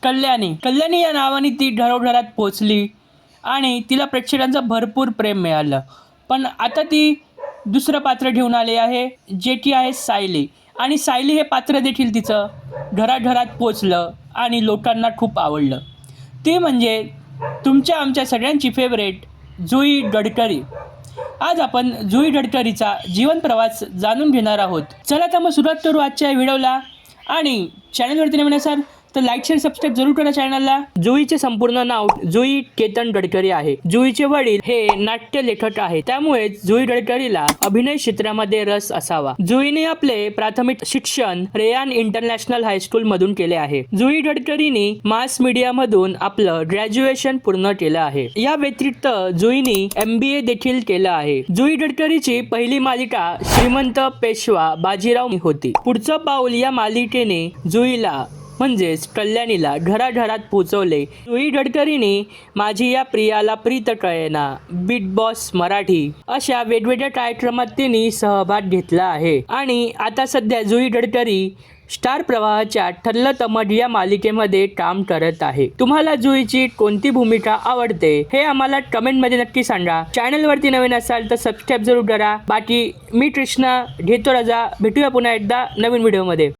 कल्याणी या नावाने ती घरोघरात पोचली आणि तिला प्रेक्षकांचं भरपूर प्रेम मिळालं. पण आता ती दुसरं पात्र घेऊन आले आहे, जे की आहे सायली. आणि सायली हे पात्र देखील तिचं घराघरात पोचलं आणि लोकांना खूप आवडलं. ती म्हणजे तुमच्या आमच्या सगळ्यांची फेवरेट जुई गडकरी. आज आपण जुई गडकरीचा जीवन प्रवास जाणून घेणार आहोत. चला तर मग सुरुवात करू आजच्या व्हिडिओला. आणि चॅनलवरती नवीन असाल तर लाईक शेअर सबस्क्राईब जरूर करा चॅनलला. जुईचे संपूर्ण नाव जुई केतन गडकरी आहे. जुईचे वडील हे नाट्य लेखक आहेत, त्यामुळे जुई गडकरीला अभिनय क्षेत्रामध्ये रस असावा. जुईने आपले प्राथमिक शिक्षण रेयान इंटरनॅशनल हायस्कूल मधून केले आहे. जुई गडकरीने मास मीडिया मधून आपलं ग्रॅज्युएशन पूर्ण केलं आहे. या व्यतिरिक्त जुईने MBA देखील केलं आहे. जुई गडकरीची पहिली मालिका श्रीमंत पेशवा बाजीराव होती. पुढचं पाऊल या मालिकेने जुईला म्हणजेच कल्याणीला घराघरात पोचवले. जुई गडकरीने माझी या प्रियाला प्रीत कळेना, बिग बॉस मराठी अशा वेगवेगळ्या कार्यक्रमात तिने सहभाग घेतला आहे. आणि आता सध्या जुई गडकरी स्टार प्रवाहाच्या ठरलं तमड या मालिकेमध्ये काम करत आहे. तुम्हाला जुईची कोणती भूमिका आवडते हे आम्हाला कमेंटमध्ये नक्की सांगा. चॅनलवरती नवीन असाल तर सबस्क्राईब जरूर करा. बाकी मी कृष्णा घेतो रजा. भेटूया पुन्हा एकदा नवीन व्हिडिओमध्ये.